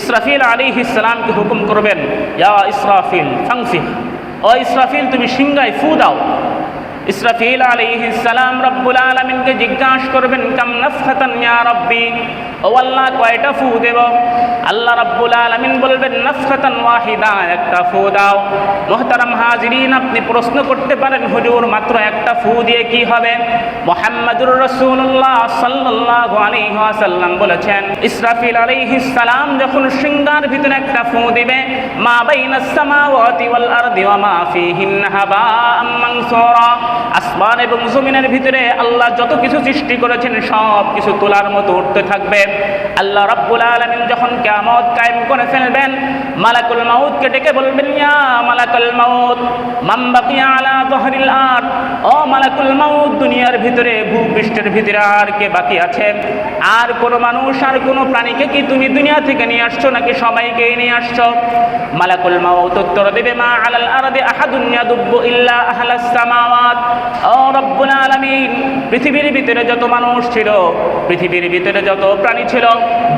ইসরাফিল আলাইহিস সালামকে হুকুম করবেন, ইয়া ইসরাফিল ফানফিখ, ও ইসরাফিল তুমি সিংহায় ফু দাও। ইসরাফিল আলাইহিস সালাম রব্বুল আলামিনকে জিজ্ঞাসা করবেন, কাম নাফখাতান ইয়া রাব্বি, ও আল্লাহ কয়টা ফু দেব? আল্লাহ রাব্বুল আলামিন বলবেন, নাফখাতান ওয়াহিদা, একটা ফু দাও। মুহতারাম হাজিরিন, আপনি প্রশ্ন করতে পারেন, হুজুর মাত্র একটা ফু দিয়ে কি হবে? মুহাম্মাদুর রাসূলুল্লাহ সাল্লাল্লাহু আলাইহি ওয়াসাল্লাম বলেছেন, ইসরাফিল আলাইহিস সালাম যখন সিংহার ভিতরে একটা ফু দিবে, মা বাইনাস সামাওয়াতি ওয়াল আরদি ওয়া মা ফীহিন্না হাবাআম মানসুরা, আসমান এবং জমিনের ভিতরে আল্লাহ যত কিছু সৃষ্টি করেছেন সব কিছু তোলার মতো উঠতে থাকবে। আল্লাহ রাব্বুল আলামিন যখন কিয়ামত কায়েম করে ফেলবেন, মালাকুল মাউতকে ডেকে বলবেন, ইয়া মালাকুল মাউত মান বাকিয়া আলা যাহরিল আরদ, ও মালাকুল মাউত দুনিয়ার ভিতরে ভূপৃষ্ঠের ভিতরে আর কে বাকি আছে? আর কোন মানুষ আর কোন প্রাণীকে কি তুমি দুনিয়া থেকে নিয়ে আসছো নাকি সবাইকে নিয়ে আসছো? মালাকুল মাউত উত্তর দেবে, মা আলাল আরদি আহাদুন ইয়াদুব্বু ইল্লা আহলাস সামাওয়াত, ও রব্বুল আলামিন পৃথিবীর ভিতরে যত মানুষ ছিল, পৃথিবীর ভিতরে যত প্রাণী ছিল,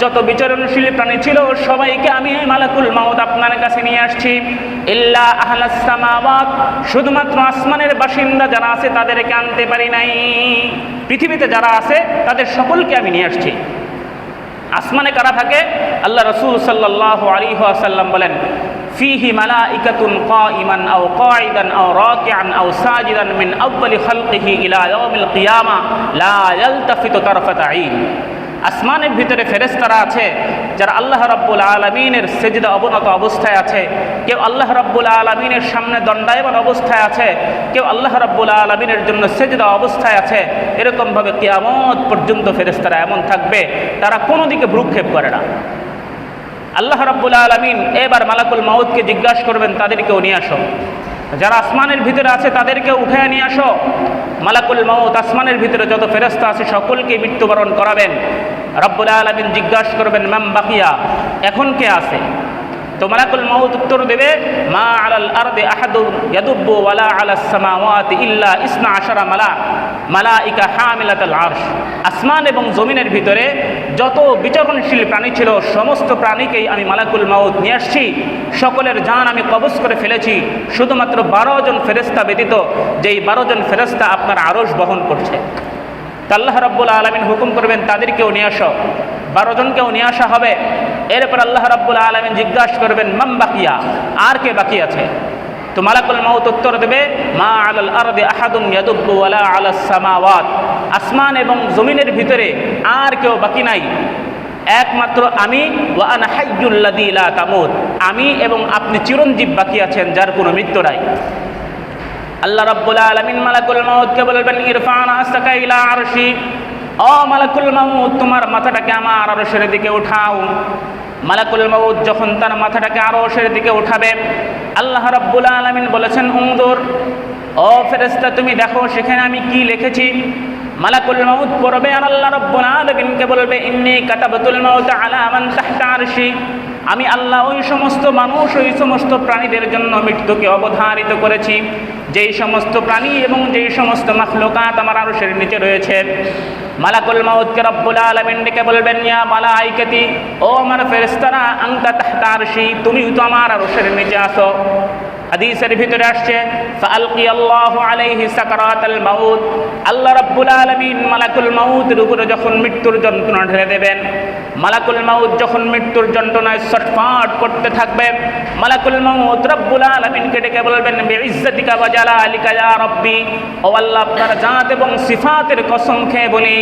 যত বিচরণশীল প্রাণী ছিল, সবাইকে আমি মালাকুল মাউত আপনার কাছে নিয়ে আসছি। ইল্লা আহলাস সামাওয়াত, শুধুমাত্র আসমানের বাসিন্দা যারা আছে তাদেরকে আনতে পারি নাই। পৃথিবীতে যারা আছে তাদের সকলকে আমি নিয়ে আসছি। আসমানে কারা থাকে? আল্লাহ রাসূল সাল্লাল্লাহু আলাইহি ওয়াসাল্লাম বলেন, ফিহি মালাইকাতুন কাইমান আও কাঈদান আও রাকিআন আও সাজিদান মিন আউয়ালি খালকিহি ইলা ইয়াউমিল কিয়ামা লা ইয়ালতাফিতু তারফাত আইন। আসমানের ভিতরে ফেরেশতারা আছে যারা আল্লাহ রাব্বুল আলামিনের সেজদা অবনত অবস্থায় আছে, কেউ আল্লাহ রাব্বুল আলামিনের সামনে দণ্ডায়মান অবস্থায় আছে, কেউ আল্লাহ রাব্বুল আলামিনের জন্য সেজদা অবস্থায় আছে। এরকমভাবে কিয়ামত পর্যন্ত ফেরেশতারা এমন থাকবে, তারা কোনো দিকে ভ্রুক্ষেপ করে না। আল্লাহ রাব্বুল আলামিন এবার মালাকুল মাউতকে জিজ্ঞাসা করবেন, তাদেরকেও নিয়ে আসো। যারা আসমানের ভিতরে আছে তাদেরকেও উঠায় নিয়ে আসো। মালাকুল মাউত আসমানের ভিতরে যত ফেরেশতা আছে সকলকে মৃত্যুবরণ করাবেন। রব্বুল আলামিন জিজ্ঞাসা করবেন, মান বাকিয়া, এখন কে আছে? তো মালাকুল মাউত উত্তর দেবে, মা আলাল আরদি আহাদুন ইয়াদুব্বু ওয়ালা আলাস সামাওয়াতি ইল্লা ইসনা আশারা মালাইকা হামিলাতুল আরশ। আসমান এবং জমিনের ভিতরে যত বিচরণশীল প্রাণী ছিল সমস্ত প্রাণীকেই আমি মালাকুল মাউত নিয়ে আসছি। সকলের জান আমি কবজ করে ফেলেছি, শুধুমাত্র 12 জন ফেরেশতা ব্যতীত, যেই 12 জন ফেরেশতা আপনার আরশ বহন করছে। আল্লাহ রাব্বুল আলামিন হুকুম করবেন, তাদেরকেও নিয়ে আসো। 12 জনকেও নিয়ে আসা হবে। এরপর আল্লাহ রাব্বুল আলামিন জিজ্ঞাসা করবেন, মান বাকিয়া, আর কে বাকি আছে? তো মালাকুল মাউত উত্তর দেবে, মা আলাল আরদি আহাদুন ইয়াদুব্বু ওয়ালা আলাস সামাওয়াত, আসমান এবং জমিনের ভিতরে আর কেউ বাকি নাই, একমাত্র আমি। ওয়া আনা হাইয়ুল লাযী লা তামুত, আমি এবং আপনি চিরঞ্জীব বাকি আছেন, যার কোনো মৃত্যু নাই। আল্লাহ রাব্বুল আলামিন মালাকুল মাউতকে বলবেন, ইরফা রাসাকা ইলা আরশি, ও মালাকুল মাউত তোমার মাথাটাকে আমার আরশের দিকে উঠাও। মালাকুল মাউত যখন তার মাথাটাকে আরশের দিকে উঠাবে, আল্লাহ রাব্বুল আলামিন বলেছেন, উনজুর, ও ফেরেশতা তুমি দেখো সেখানে আমি কি লিখেছি। মালাকুল মাউত পড়বে আর আল্লাহ রাব্বুল আলামিনকে বলবে, ইন্নী কাতাবতুল মাউতা আলা মান তাহতা আরশি, আমি আল্লাহ ওই সমস্ত মানুষ, ওই সমস্ত প্রাণীদের জন্য মৃত্যুকে অবধারিত করেছি যেই সমস্ত প্রাণী এবং যেই সমস্ত মাখলুকাত আমার আরশের নিচে রয়েছে। মালাকুল মাউতকে রব্বুল আলামিন ডেকে বলবেন, ইয়া মালাইকাতি, ও আমার ফেরেশতারা, আনতা তাহতা আরশি, তুমি তো আমার আরশের নিচে আছো। হাদিসের ভিতরে আসছে, ফাআলকি আল্লাহু আলাইহি সাকারাতাল মাউত, আল্লাহ রাব্বুল আলামিন মালাকুল মাউতের উপরে যখন মৃত্যুর যন্ত্রণা ঢেলে দেবেন, মালাকুল মাউত যখন মৃত্যুর যন্ত্রণায় ছটফট করতে থাকবে, মালাকুল মাউত রব্বুল আলামিনকে ডেকে বলবেন, বিইজ্জাতিকা ওয়া জালালিকা ইয়া রাব্বি, ও আল্লাহ আপনার জাত এবং সিফাতের কসম খেয়ে বলি